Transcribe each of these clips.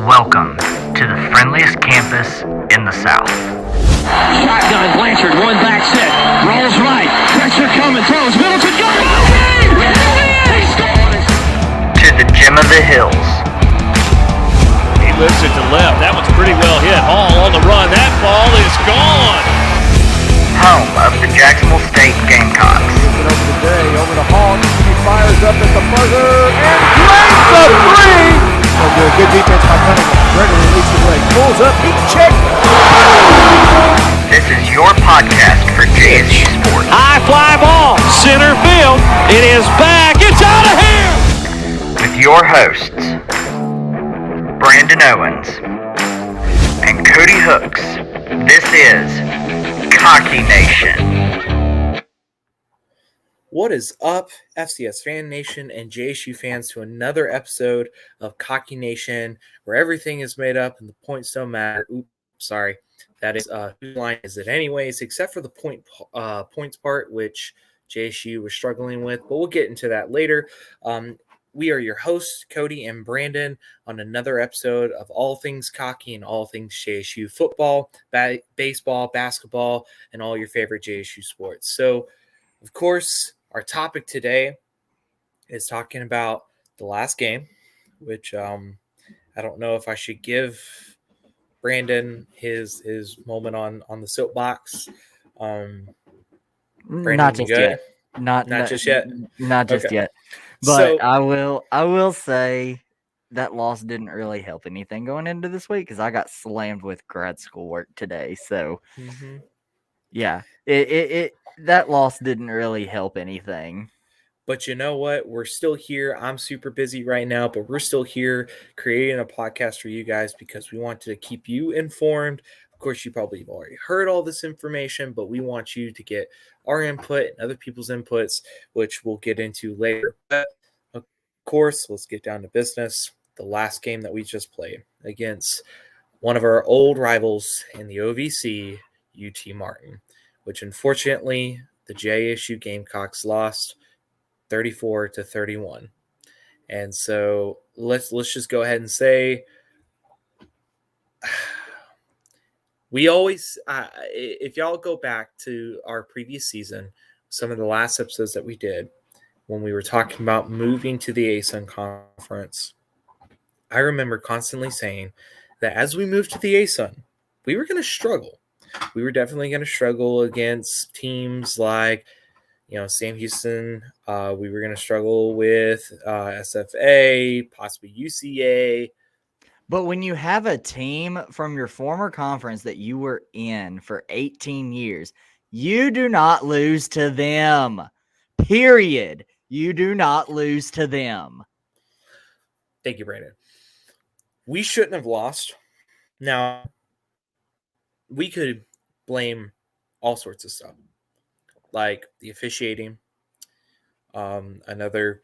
Welcome to the friendliest campus in the South. Shotgun, Blanchard, one back set, rolls right, pressure coming, throws, Middleton, got it! To the gem of the hills. He lifts it to left. That one's pretty well hit. Hall on the run. That ball is gone. Home of the Jacksonville State Gamecocks. Over the day, over the Hall. He fires up at the buzzer and drains the three. So good defense by Cunningham. Gregory leads the way. Pulls up. He checked. This is your podcast for JSU Sports. High fly ball. Center field. It is back. It's out of here. With your hosts, Brandon Owens and Cody Hooks. This is Cocky Nation. What is up, FCS Fan Nation and JSU fans, to another episode of Cocky Nation, where everything is made up and the points don't matter. Oops, sorry. That is whose line is it anyways, except for the points part, which JSU was struggling with, but we'll get into that later. We are your hosts, Cody and Brandon, on another episode of All Things Cocky and All Things JSU football, baseball, basketball, and all your favorite JSU sports. So, of course, our topic today is talking about the last game, which I don't know if I should give Brandon his moment on the soapbox. Brandon, Not just yet. Not just yet. But So, I will say that loss didn't really help anything going into this week because I got slammed with grad school work today. So yeah, it that loss didn't really help anything. But you know what? We're still here. I'm super busy right now, but we're still here creating a podcast for you guys because we want to keep you informed. Of course, you probably have already heard all this information, but we want you to get our input and other people's inputs, which we'll get into later. But of course, let's get down to business. The last game that we just played against one of our old rivals in the OVC, UT Martin, which unfortunately the JSU Gamecocks lost 34-31. And so let's just go ahead and say we always if y'all go back to our previous season, some of the last episodes that we did when we were talking about moving to the ASUN conference, I remember constantly saying that as we moved to the ASUN, we were going to struggle. We were definitely going to struggle against teams like, Sam Houston. We were going to struggle with SFA, possibly UCA. But when you have a team from your former conference that you were in for 18 years, you do not lose to them. Period. You do not lose to them. Thank you, Brandon. We shouldn't have lost. Now, we could blame all sorts of stuff, like the officiating, another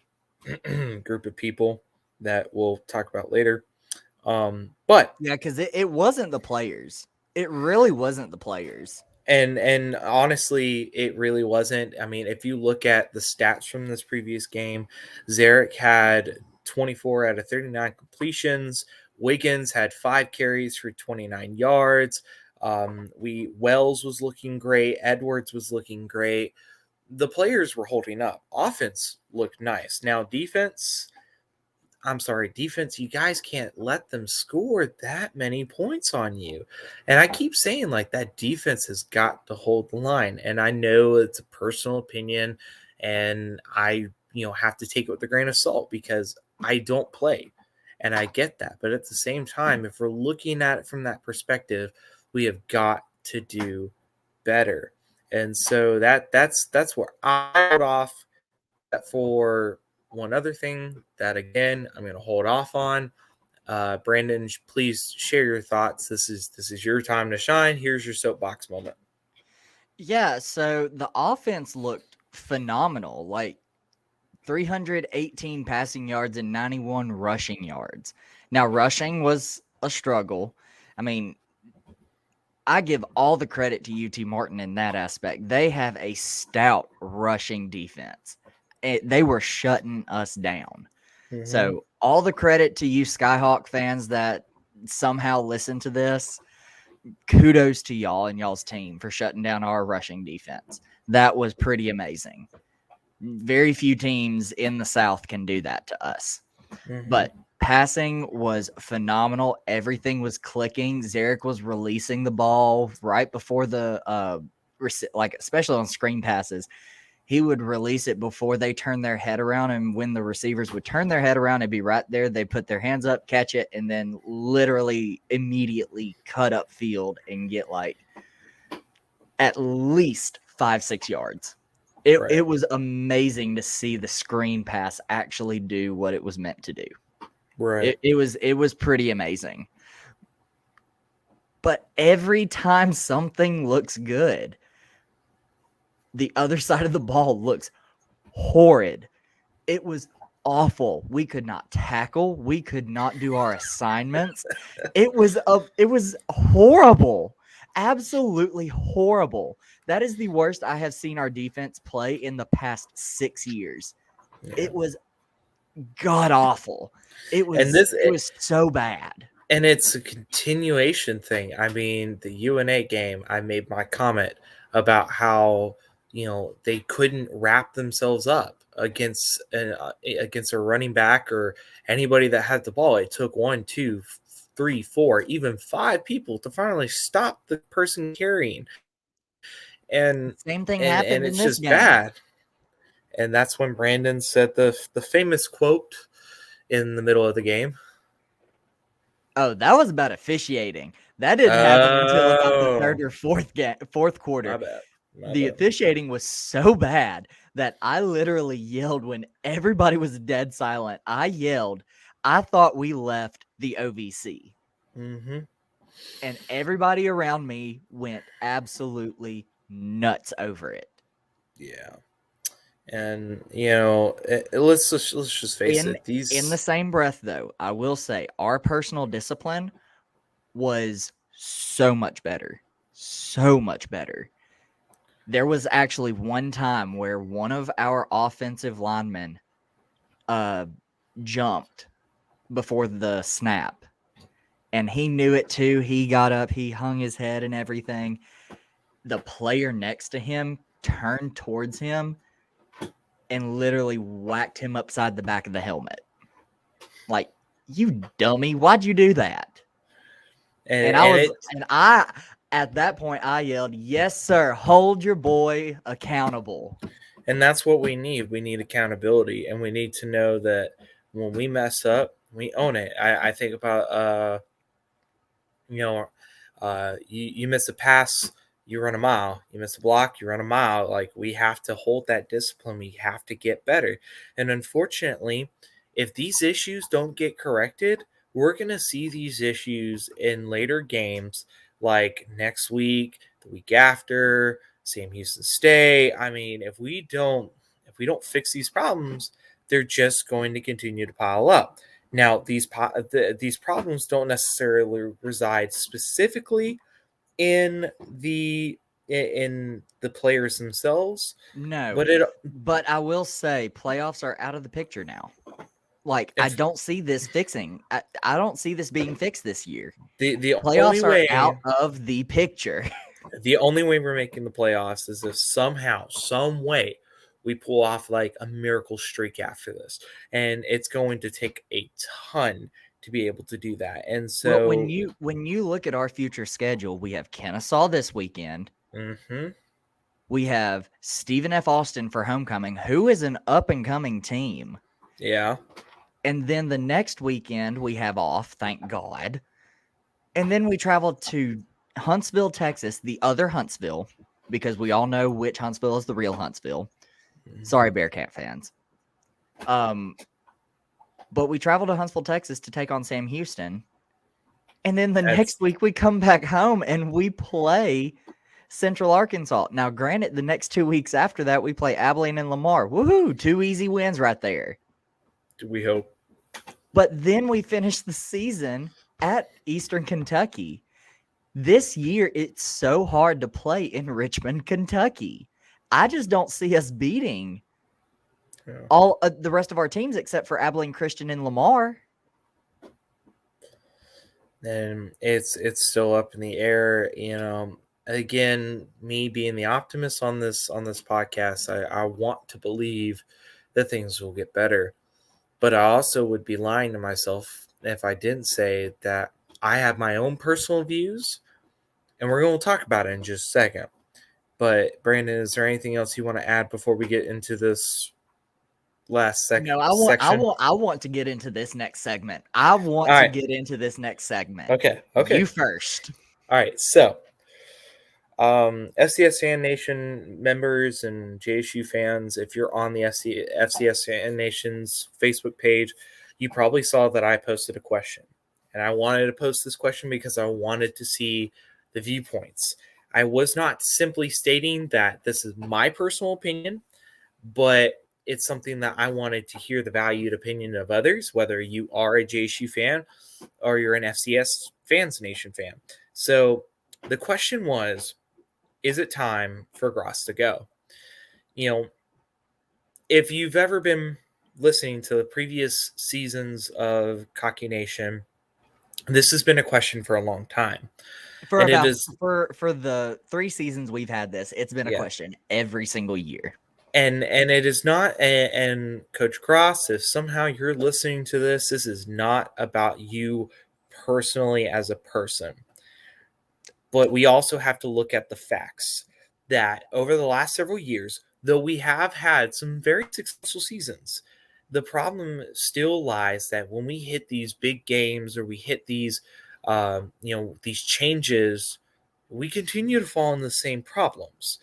group of people that we'll talk about later. But yeah, because it wasn't the players. It really wasn't the players. And honestly, it really wasn't. I mean, if you look at the stats from this previous game, Zarek had 24 out of 39 completions. Wiggins had 5 carries for 29 yards. Wells was looking great. Edwards was looking great. The players were holding up. Offense looked nice. Now, defense, you guys can't let them score that many points on you. And I keep saying, that defense has got to hold the line. And I know it's a personal opinion, and I, have to take it with a grain of salt because I don't play. And I get that. But at the same time, if we're looking at it from that perspective, we have got to do better. And so that's where I hold off. For one other thing that, again, I'm going to hold off on. Brandon, please share your thoughts. This is your time to shine. Here's your soapbox moment. Yeah, so the offense looked phenomenal. 318 passing yards and 91 rushing yards. Now, rushing was a struggle. I mean, I give all the credit to UT Martin in that aspect. They have a stout rushing defense. They were shutting us down. Mm-hmm. So all the credit to you Skyhawk fans that somehow listen to this, kudos to y'all and y'all's team for shutting down our rushing defense. That was pretty amazing. Very few teams in the South can do that to us. Mhm. But passing was phenomenal. Everything was clicking. Zarek was releasing the ball right before the especially on screen passes. He would release it before they turned their head around, and when the receivers would turn their head around, it'd be right there. They put their hands up, catch it, and then literally immediately cut up field and get like at least 5-6 yards. It was amazing to see the screen pass actually do what it was meant to do. Right. It was pretty amazing. But every time something looks good, the other side of the ball looks horrid. It was awful. We could not tackle. We could not do our assignments. It was horrible. Absolutely horrible. That is the worst I have seen our defense play in the past 6 years. Yeah. It was god awful. It was so bad. And it's a continuation thing. I mean, the UNA game, I made my comment about how, they couldn't wrap themselves up against a running back or anybody that had the ball. It took 1, 2, 3, 4, even 5 people to finally stop the person carrying. And same thing happened it's in this just game. bad. And that's when Brandon said the famous quote in the middle of the game. Oh, that was about officiating. That didn't happen until about the third or fourth quarter. My bad. The officiating was so bad that I literally yelled when everybody was dead silent. I yelled, I thought we left the OVC. Mm-hmm. And everybody around me went absolutely nuts over it. Yeah. And, let's just face it. In the same breath, though, I will say our personal discipline was so much better. So much better. There was actually one time where one of our offensive linemen jumped before the snap. And he knew it too. He got up, he hung his head and everything. The player next to him turned towards him and literally whacked him upside the back of the helmet. Like, you dummy, why'd you do that? And I at that point I yelled, "Yes, sir, hold your boy accountable." And that's what we need. We need accountability, and we need to know that when we mess up, we own it. I think about you miss a pass, you run a mile. You miss a block, you run a mile. Like, we have to hold that discipline. We have to get better. And unfortunately, if these issues don't get corrected, we're going to see these issues in later games, like next week, the week after, Sam Houston State. I mean, if we don't fix these problems, they're just going to continue to pile up. Now, these problems don't necessarily reside specifically in the players themselves. No, but I will say playoffs are out of the picture now. Like, I don't see this fixing. I don't see this being fixed this year. The Playoffs only way are out of the picture. The only way we're making the playoffs is if somehow, some way, we pull off like a miracle streak after this, and it's going to take a ton to be able to do that. And so, when you look at our future schedule, we have Kennesaw this weekend. Mm-hmm. We have Stephen F. Austin for homecoming, who is an up and coming team. Yeah. And then the next weekend we have off, thank God. And then we travel to Huntsville, Texas, the other Huntsville, because we all know which Huntsville is the real Huntsville. Sorry, Bearcat fans. But we travel to Huntsville, Texas to take on Sam Houston. And then next week we come back home and we play Central Arkansas. Now, granted, the next 2 weeks after that, we play Abilene and Lamar. Woohoo! 2 easy wins right there. We hope. But then we finish the season at Eastern Kentucky. This year, it's so hard to play in Richmond, Kentucky. I just don't see us beating all the rest of our teams except for Abilene Christian and Lamar. and it's still up in the air. Again, me being the optimist on this podcast, I want to believe that things will get better, but I also would be lying to myself if I didn't say that I have my own personal views, and we're going to talk about it in just a second. But Brandon, is there anything else you want to add before we get into this last No, section? I want to get into this next segment. I want All to right. get into this next segment. Okay. You first. All right. So, FCS Fan Nation members and JSU fans, if you're on the FCS Fan Nation's Facebook page, you probably saw that I posted a question. And I wanted to post this question because I wanted to see the viewpoints. I was not simply stating that this is my personal opinion, but it's something that I wanted to hear the valued opinion of others, whether you are a JSU fan or you're an FCS Fans Nation fan. So the question was, is it time for Gross to go? If you've ever been listening to the previous seasons of Cocky Nation, this has been a question for a long time. For And about for the 3 seasons we've had this, it's been a question every single year. And it is not, and Coach Gross, if somehow you're listening to this is not about you personally as a person. But we also have to look at the facts that over the last several years, though we have had some very successful seasons, the problem still lies that when we hit these big games or we hit these, these changes, we continue to fall in the same problems.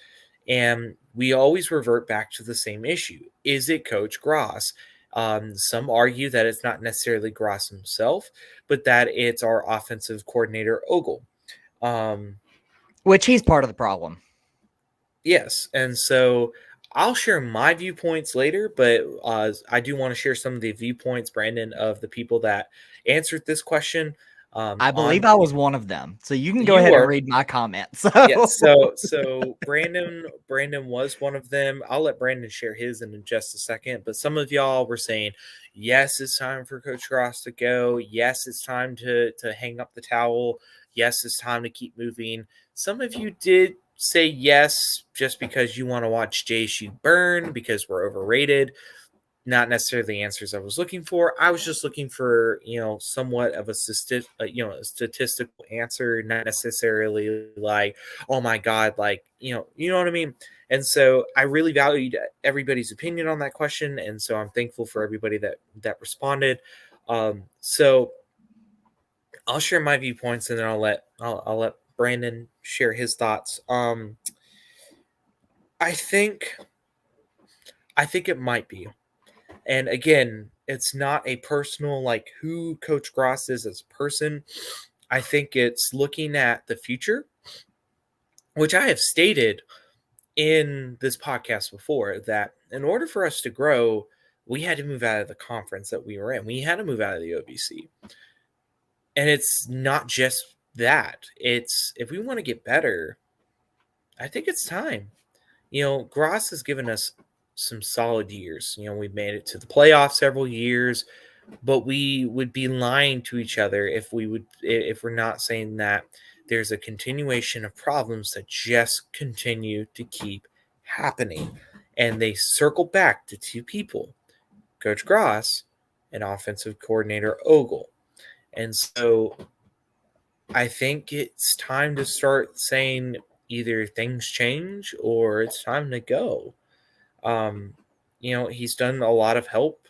And we always revert back to the same issue. Is it Coach Gross? Some argue that it's not necessarily Gross himself, but that it's our offensive coordinator, Ogle. Which he's part of the problem. Yes. And so I'll share my viewpoints later, but I do want to share some of the viewpoints, Brandon, of the people that answered this question. I believe I was one of them. So you can go ahead and read my comments. So Brandon was one of them. I'll let Brandon share his in just a second. But some of y'all were saying, yes, it's time for Coach Gross to go. Yes, it's time to hang up the towel. Yes, it's time to keep moving. Some of you did say yes just because you want to watch JSU burn because we're overrated. Not necessarily the answers I was looking for. I was just looking for, somewhat of a statistical answer, not necessarily like, oh my God, like, you know what I mean? And so I really valued everybody's opinion on that question. And so I'm thankful for everybody that responded. So I'll share my viewpoints and then I'll let Brandon share his thoughts. I think it might be. And again, it's not a personal, like who Coach Gross is as a person. I think it's looking at the future, which I have stated in this podcast before, that in order for us to grow, we had to move out of the conference that we were in. We had to move out of the OVC. And it's not just that. It's if we want to get better, I think it's time. Gross has given us some solid years. We've made it to the playoffs several years, but we would be lying to each other if we're not saying that there's a continuation of problems that just continue to keep happening. And they circle back to two people, Coach Gross and offensive coordinator Ogle. And so I think it's time to start saying either things change or it's time to go. He's done a lot of help,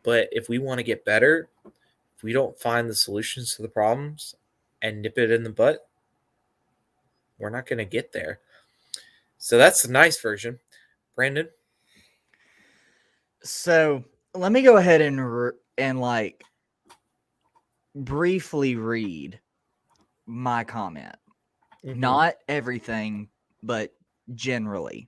but if we want to get better, if we don't find the solutions to the problems and nip it in the butt, we're not going to get there. So that's the nice version. Brandon? So let me go ahead and briefly read my comment. Mm-hmm. Not everything, but generally.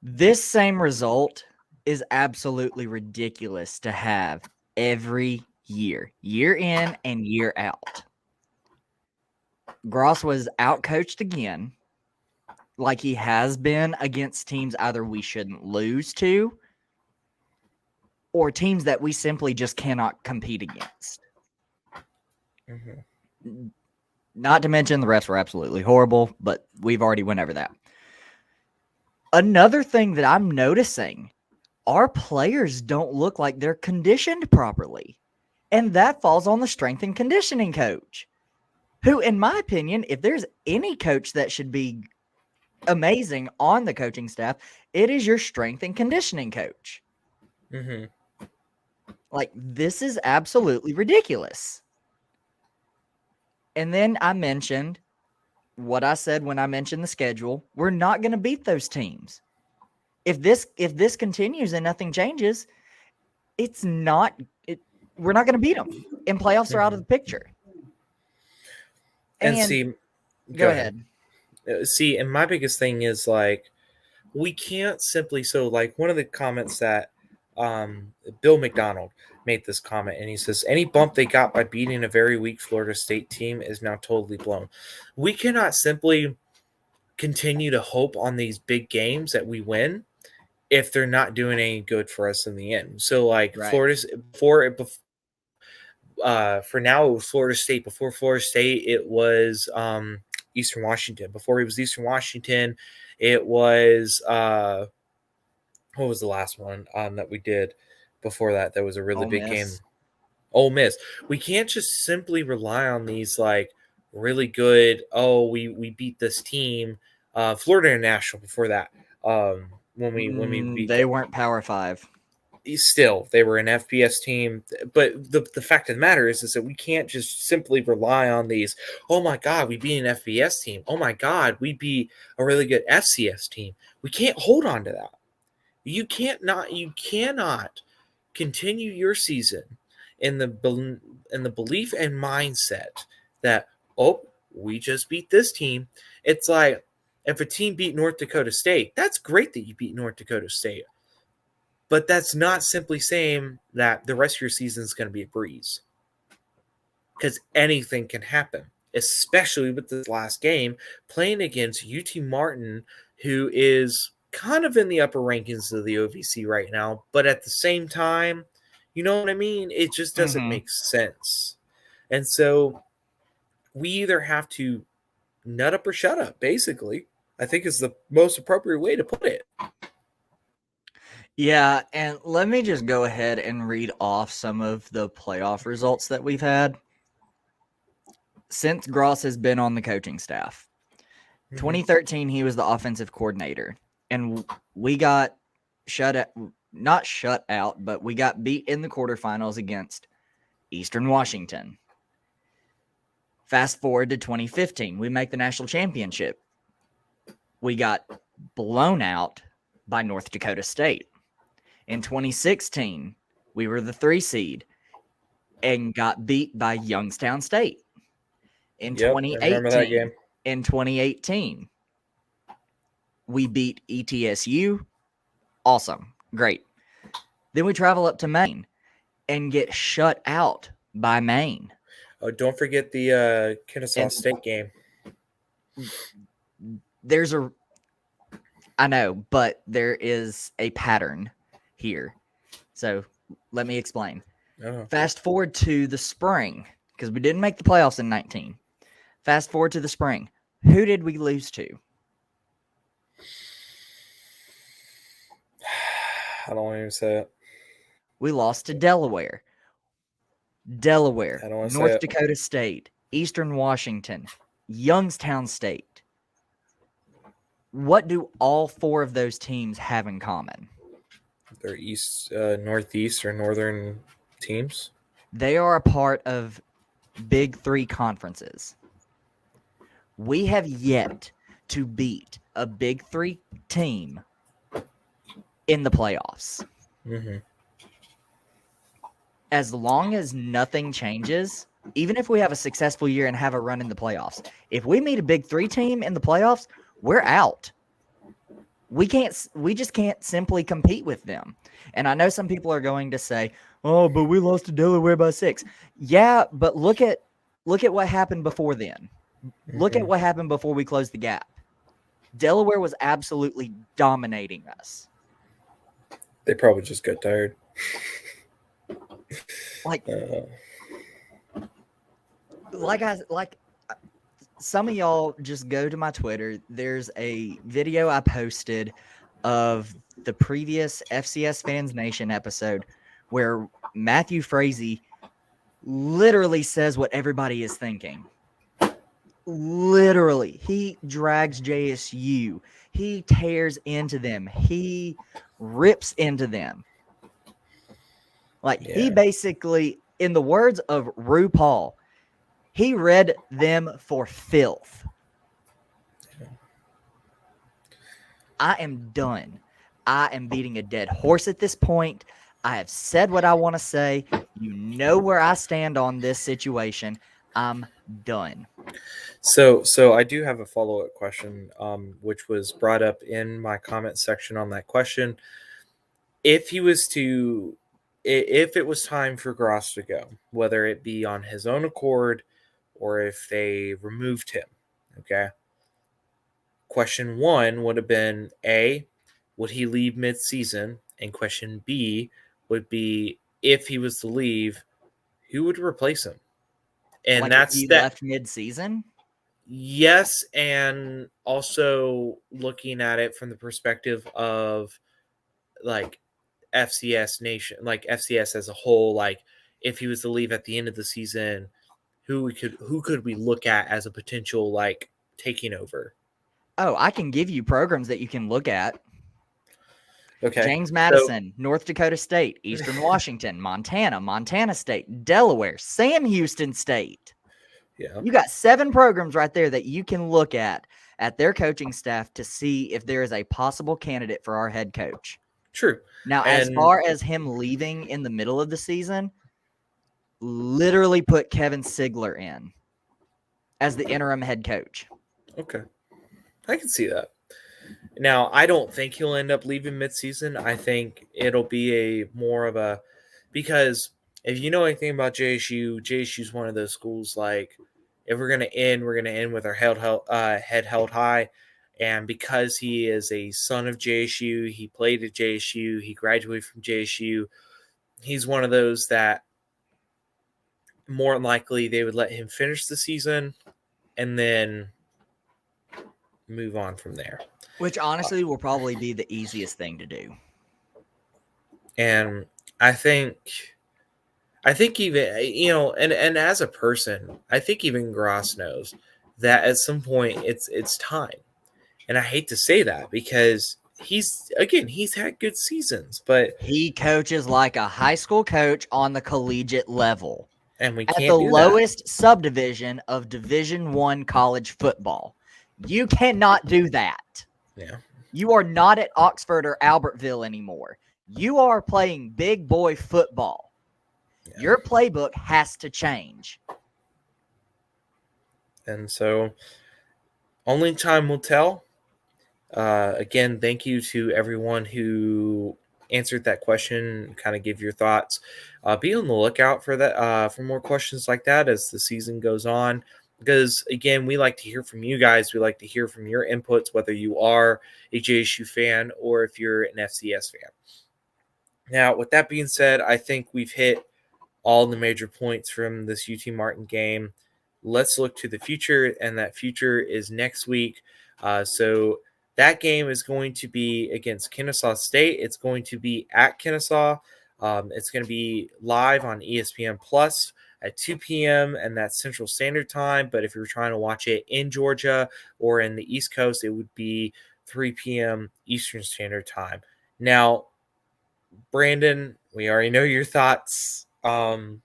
This same result is absolutely ridiculous to have every year in and year out. Gross was outcoached again, like he has been against teams either we shouldn't lose to or teams that we simply just cannot compete against. Not to mention the refs were absolutely horrible, but we've already went over that. Another thing that I'm noticing, our players don't look like they're conditioned properly. And that falls on the strength and conditioning coach, who, in my opinion, if there's any coach that should be amazing on the coaching staff, it is your strength and conditioning coach. Like, this is absolutely ridiculous. And then I mentioned what I said when I mentioned the schedule. We're not going to beat those teams. If this continues and nothing changes, we're not going to beat them. And playoffs are out of the picture. And see, go ahead. See, and my biggest thing is, like, we can't simply, so, like, one of the comments that Bill McDonald made this comment, and he says, any bump they got by beating a very weak Florida State team is now totally blown. We cannot simply continue to hope on these big games that we win if they're not doing any good for us in the end. So, like, Right. for now, it was Florida State. Before Florida State, it was Eastern Washington. Before it was Eastern Washington, it was what was the last one that we did before that? That was a really big game. Ole Miss. We can't just simply rely on these, like, really good. Oh, we beat this team. Florida International before that. When we beat they weren't Power 5. Still, they were an FBS team, but the fact of the matter is that we can't just simply rely on these. Oh my God, we beat an FBS team. Oh my God, we beat a really good FCS team. We can't hold on to that. You cannot continue your season in the belief and mindset that, oh, we just beat this team. It's like, if a team beat North Dakota State, that's great that you beat North Dakota State. But that's not simply saying that the rest of your season is going to be a breeze. Because anything can happen, especially with this last game, playing against UT Martin, who is kind of in the upper rankings of the OVC right now. But at the same time, you know what I mean? It just doesn't make sense. And so we either have to nut up or shut up, basically, I think is the most appropriate way to put it. Yeah, and let me just go ahead and read off some of the playoff results that we've had since Gross has been on the coaching staff. 2013, he was the offensive coordinator, and we got not shut out, but we got beat in the quarterfinals against Eastern Washington. Fast forward to 2015, we make the national championship. We got blown out by North Dakota State. In 2016, we were the 3 seed and got beat by Youngstown State. In 2018, we beat ETSU. Awesome. Great. Then we travel up to Maine and get shut out by Maine. Oh, don't forget the Kennesaw State game. I know, but there is a pattern here. So let me explain. Fast forward to the spring, because we didn't make the playoffs in 19. Fast forward to the spring. Who did we lose to? I don't want to even say it. We lost to Delaware. North Dakota State, Eastern Washington, Youngstown State. What do all 4 of those teams have in common? They're northeast or northern teams. They are a part of Big 3 conferences. We have yet to beat a Big 3 team in the playoffs. As long as nothing changes, even if we have a successful year and have a run in the playoffs, if we meet a Big 3 team in the playoffs, we're out. We just can't simply compete with them. And I know some people are going to say, "Oh, but we lost to Delaware by 6." Yeah, but look at what happened before then. Look at what happened before we closed the gap. Delaware was absolutely dominating us. They probably just got tired. some of y'all just go to my Twitter. There's a video I posted of the previous FCS Fans Nation episode where Matthew Frazee literally says what everybody is thinking. Literally, he drags JSU. He tears into them. He rips into them. He basically, in the words of RuPaul, he read them for filth. I am done. I am beating a dead horse at this point. I have said what I want to say. You know where I stand on this situation. I'm done. So I do have a follow-up question, which was brought up in my comment section on that question. If it was time for Gross to go, whether it be on his own accord or if they removed him, okay? Question 1 would have been A, would he leave mid-season? And question B would be, if he was to leave, who would replace him? And if he left mid-season? Yes, and also looking at it from the perspective of FCS Nation, FCS as a whole, if he was to leave at the end of the season, who could we look at as a potential taking over? Oh, I can give you programs that you can look at. Okay. James Madison, North Dakota State, Eastern Washington, Montana State, Delaware, Sam Houston State. Yeah. You got 7 programs right there that you can look at their coaching staff to see if there is a possible candidate for our head coach. True. Now, as far as him leaving in the middle of the season, literally put Kevin Sigler in as the interim head coach. Okay. I can see that. Now, I don't think he'll end up leaving midseason. I think it'll be because if you know anything about JSU's one of those schools, if we're going to end with our head held high. And because he is a son of JSU, he played at JSU, he graduated from JSU, he's one of those that more than likely they would let him finish the season and then move on from there. Which honestly will probably be the easiest thing to do. And I think even, and as a person, I think even Gross knows that at some point it's time. And I hate to say that because he's had good seasons, but he coaches like a high school coach on the collegiate level. And we can't at the lowest subdivision of Division I college football. You cannot do that. Yeah. You are not at Oxford or Albertville anymore. You are playing big boy football. Yeah. Your playbook has to change. And so only time will tell. Again, thank you to everyone who answered that question, kind of give your thoughts. Be on the lookout for that, for more questions like that as the season goes on. Because, again, we like to hear from you guys. We like to hear from your inputs, whether you are a JSU fan or if you're an FCS fan. Now, with that being said, I think we've hit all the major points from this UT Martin game. Let's look to the future, and that future is next week. So that game is going to be against Kennesaw State. It's going to be at Kennesaw. It's going to be live on ESPN Plus at 2 p.m. and that's Central Standard Time. But if you're trying to watch it in Georgia or in the East Coast, it would be 3 p.m. Eastern Standard Time. Now, Brandon, we already know your thoughts. I'll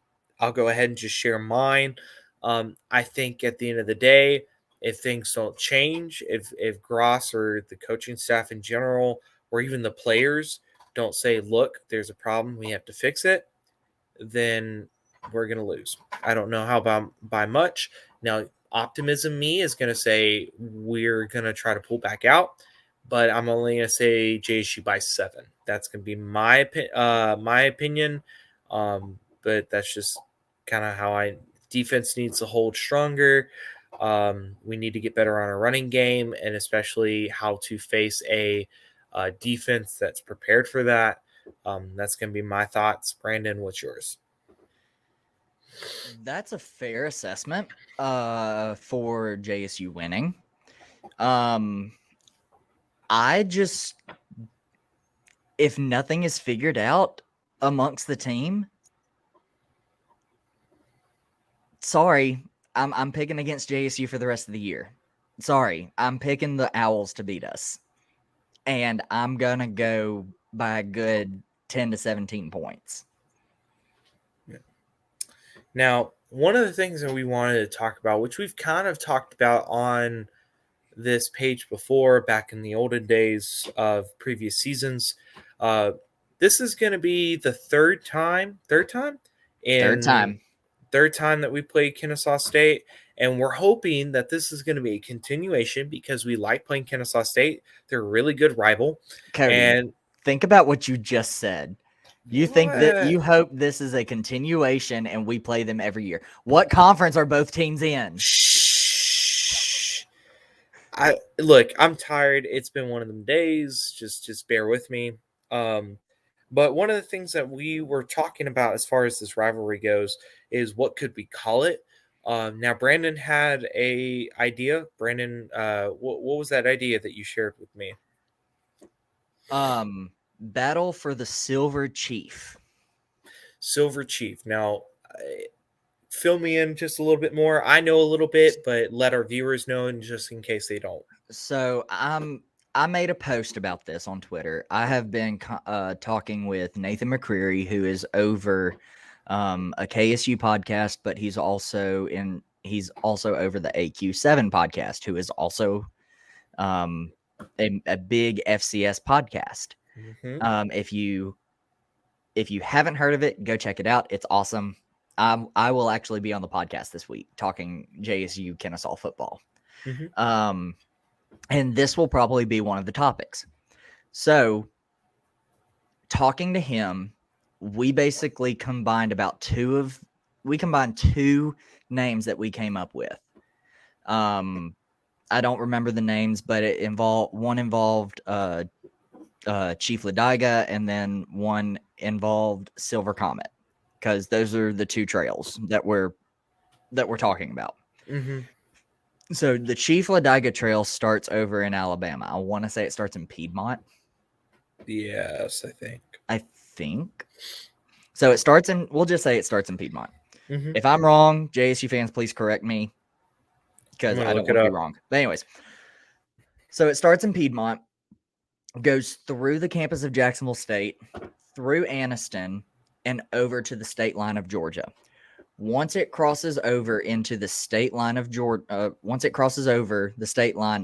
go ahead and just share mine. I think at the end of the day, if things don't change, if Gross or the coaching staff in general, or even the players don't say, look, there's a problem, we have to fix it, then we're going to lose. I don't know how by much. Now, optimism me is going to say we're going to try to pull back out, but I'm only going to say JSU by 7. That's going to be my opinion, but that's just kind of how defense needs to hold stronger. We need to get better on our running game, and especially how to face a defense that's prepared for that. That's going to be my thoughts. Brandon, what's yours? That's a fair assessment for JSU winning. I just, if nothing is figured out amongst the team, sorry, I'm picking against JSU for the rest of the year. Sorry, I'm picking the Owls to beat us. And I'm going to go by a good 10 to 17 points. Now, one of the things that we wanted to talk about, which we've kind of talked about on this page before, back in the olden days of previous seasons, this is going to be the third time Third time. that we played Kennesaw State, and we're hoping that this is going to be a continuation because we like playing Kennesaw State. They're a really good rival. Cody, And think about what you just said. You think that What? you hope this is a continuation and we play them every year. What conference are both teams in? Shh. I'm tired. It's been one of them days. Just bear with me. But one of the things that we were talking about as far as this rivalry goes is what could we call it? Now Brandon had a idea. Brandon, what was that idea that you shared with me? Battle for the Silver Chief. Silver Chief. Now, fill me in just a little bit more. I know a little bit, but let our viewers know, and just in case they don't. So I made a post about this on Twitter. I have been talking with Nathan McCreary, who is over a KSU podcast, but he's also over the AQ7 podcast, who is also a big FCS podcast. Mm-hmm. If you haven't heard of it, go check it out. It's awesome. I will actually be on the podcast this week talking JSU Kennesaw football. Mm-hmm. And this will probably be one of the topics. So, talking to him, we basically combined two names that we came up with. I don't remember the names, but one involved Chief Lodiga, and then one involved Silver Comet, because those are the two trails that we're talking about. Mm-hmm. So the Chief Lodiga Trail starts over in Alabama. I want to say it starts in Piedmont. Yes, I think. So it starts in, we'll just say it starts in Piedmont. Mm-hmm. If I'm wrong, JSU fans, please correct me, because I don't want to be wrong. But anyways, so it starts in Piedmont, goes through the campus of Jacksonville State, through Anniston, and over to the state line of Georgia. Once it crosses over into the state line of Georgia,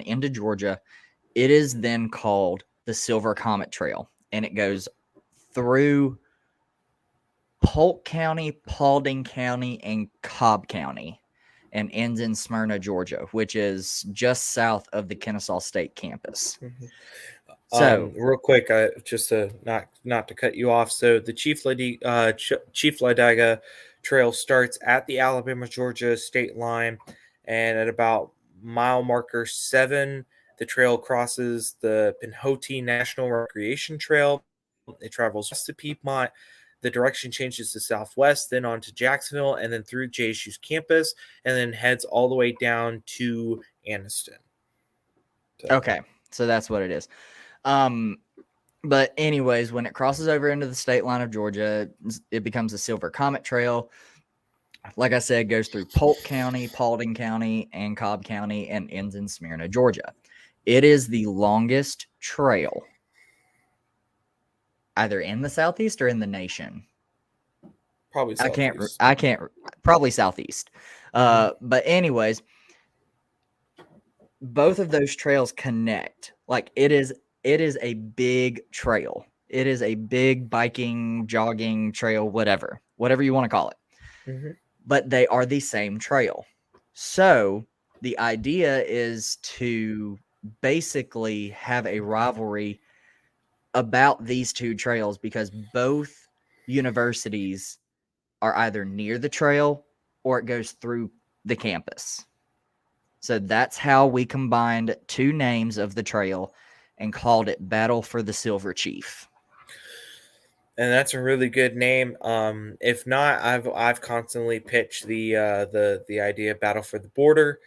into Georgia, it is then called the Silver Comet Trail, and it goes through Polk County, Paulding County, and Cobb County, and ends in Smyrna, Georgia, which is just south of the Kennesaw State campus. Mm-hmm. So, real quick, just to not to cut you off. So the Chief Lodiga Trail starts at the Alabama-Georgia state line, and at about mile marker 7, the trail crosses the Pinhoti National Recreation Trail. It travels west to Piedmont. The direction changes to southwest, then on to Jacksonville, and then through JSU's campus, and then heads all the way down to Anniston. Okay, so that's what it is. But anyways, when it crosses over into the state line of Georgia, it becomes the Silver Comet Trail. Like I said, goes through Polk County, Paulding County, and Cobb County, and ends in Smyrna, Georgia. It is the longest trail either in the Southeast or in the nation. Probably Southeast. Probably Southeast. But anyways, both of those trails connect. Like, it is a big trail. It is a big biking, jogging trail, whatever you want to call it. Mm-hmm. But they are the same trail. So the idea is to basically have a rivalry about these two trails, because both universities are either near the trail or it goes through the campus. So that's how we combined two names of the trail and called it Battle for the Silver Chief. And that's a really good name. If not, I've constantly pitched the idea of Battle for the Border,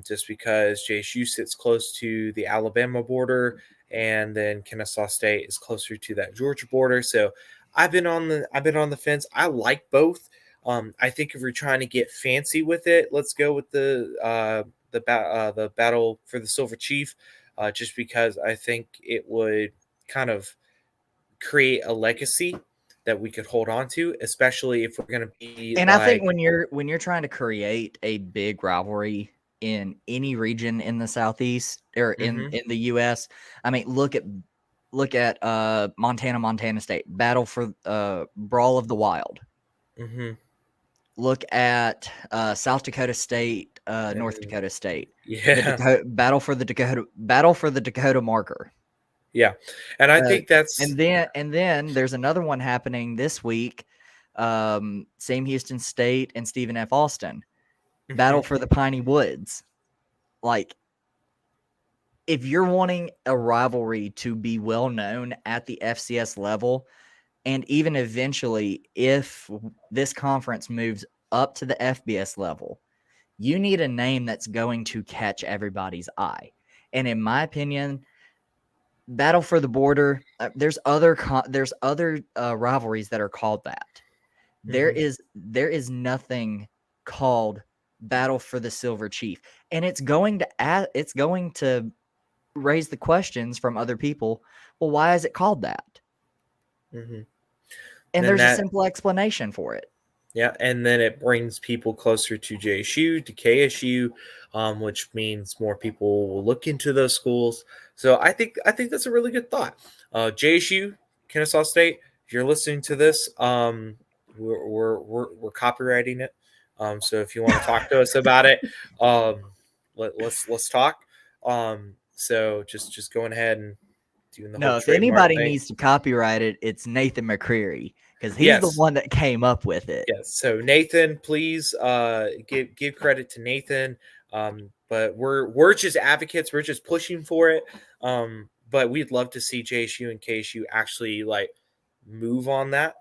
just because JSU sits close to the Alabama border, and then Kennesaw State is closer to that Georgia border. So I've been on the fence. I like both. I think if we're trying to get fancy with it, let's go with the Battle for the Silver Chief, just because I think it would kind of create a legacy that we could hold on to, especially if we're going to be And I think like, when you're trying to create a big rivalry in any region in the Southeast or mhm, in the US, I mean, look at Montana State battle for Brawl of the Wild. mhm, Look at South Dakota State, North and Dakota State, the yeah, Dakota battle for the Dakota marker. yeah, and I Uh, think that's and then there's another one happening this week. Sam Houston State and Stephen F. Austin battle mhm, for the Piney Woods. Like, if you're wanting a rivalry to be well known at the FCS level, and even eventually, if this conference moves up to the FBS level, you need a name that's going to catch everybody's eye. And in my opinion, Battle for the Border, there's other rivalries that are called that. mhm, There is nothing called Battle for the Silver Chief, and it's going to raise the questions from other people. Well, why is it called that? mhm. And Then there's a that simple explanation for it. Yeah, and then it brings people closer to JSU, to KSU, which means more people will look into those schools. So I think that's a really good thought. JSU, Kennesaw State, if you're listening to this, we're copywriting it. So if you want to talk to us about it, let's talk. So just going ahead and doing the whole No, if trademark anybody thing. needs to copyright it, it's Nathan McCreary because he's the Yes, one that came up with it. yes. So Nathan, please give credit to Nathan. But we're just advocates. We're just pushing for it. But we'd love to see JSU and KSU actually like move on that.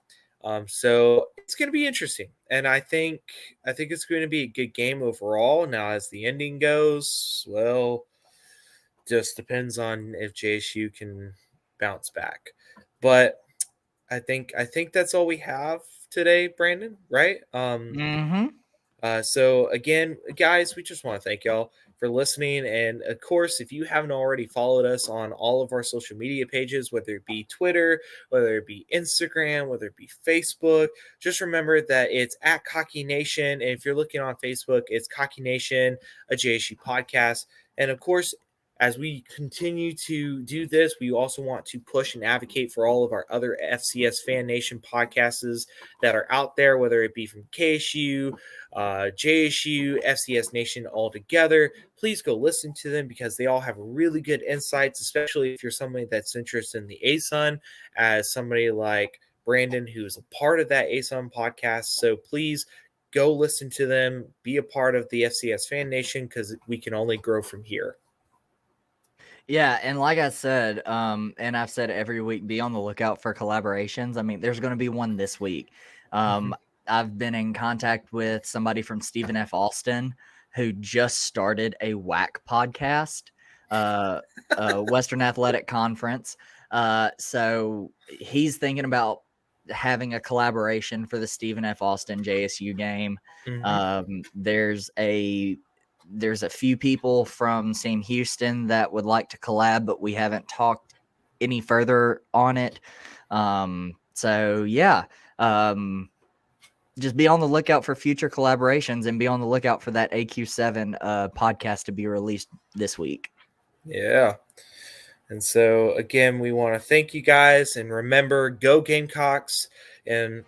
So it's going to be interesting, and I think it's going to be a good game overall. Now, as the ending goes, well, just depends on if JSU can bounce back. But I think that's all we have today, Brandon. Right? Mm-hmm. So again, guys, we just want to thank y'all for listening. And of course, if you haven't already followed us on all of our social media pages, whether it be Twitter, whether it be Instagram, whether it be Facebook, just remember that it's at Cocky Nation. And if you're looking on Facebook, it's Cocky Nation, a JSU podcast. And of course, as we continue to do this, we also want to push and advocate for all of our other FCS Fan Nation podcasts that are out there, whether it be from KSU, JSU, FCS Nation all together. Please go listen to them because they all have really good insights, especially if you're somebody that's interested in the ASUN, as somebody like Brandon, who's a part of that ASUN podcast. So please go listen to them, be a part of the FCS Fan Nation because we can only grow from here. Yeah, and like I said, and I've said every week, be on the lookout for collaborations. I mean, there's going to be one this week. I've been in contact with somebody from Stephen F. Austin who just started a WAC podcast, Western Athletic Conference. So he's thinking about having a collaboration for the Stephen F. Austin JSU game. There's a few people from Sam Houston that would like to collab, but we haven't talked any further on it. So yeah, just be on the lookout for future collaborations and be on the lookout for that AQ7 podcast to be released this week. Yeah. And so again, we want to thank you guys and remember, go Gamecocks, and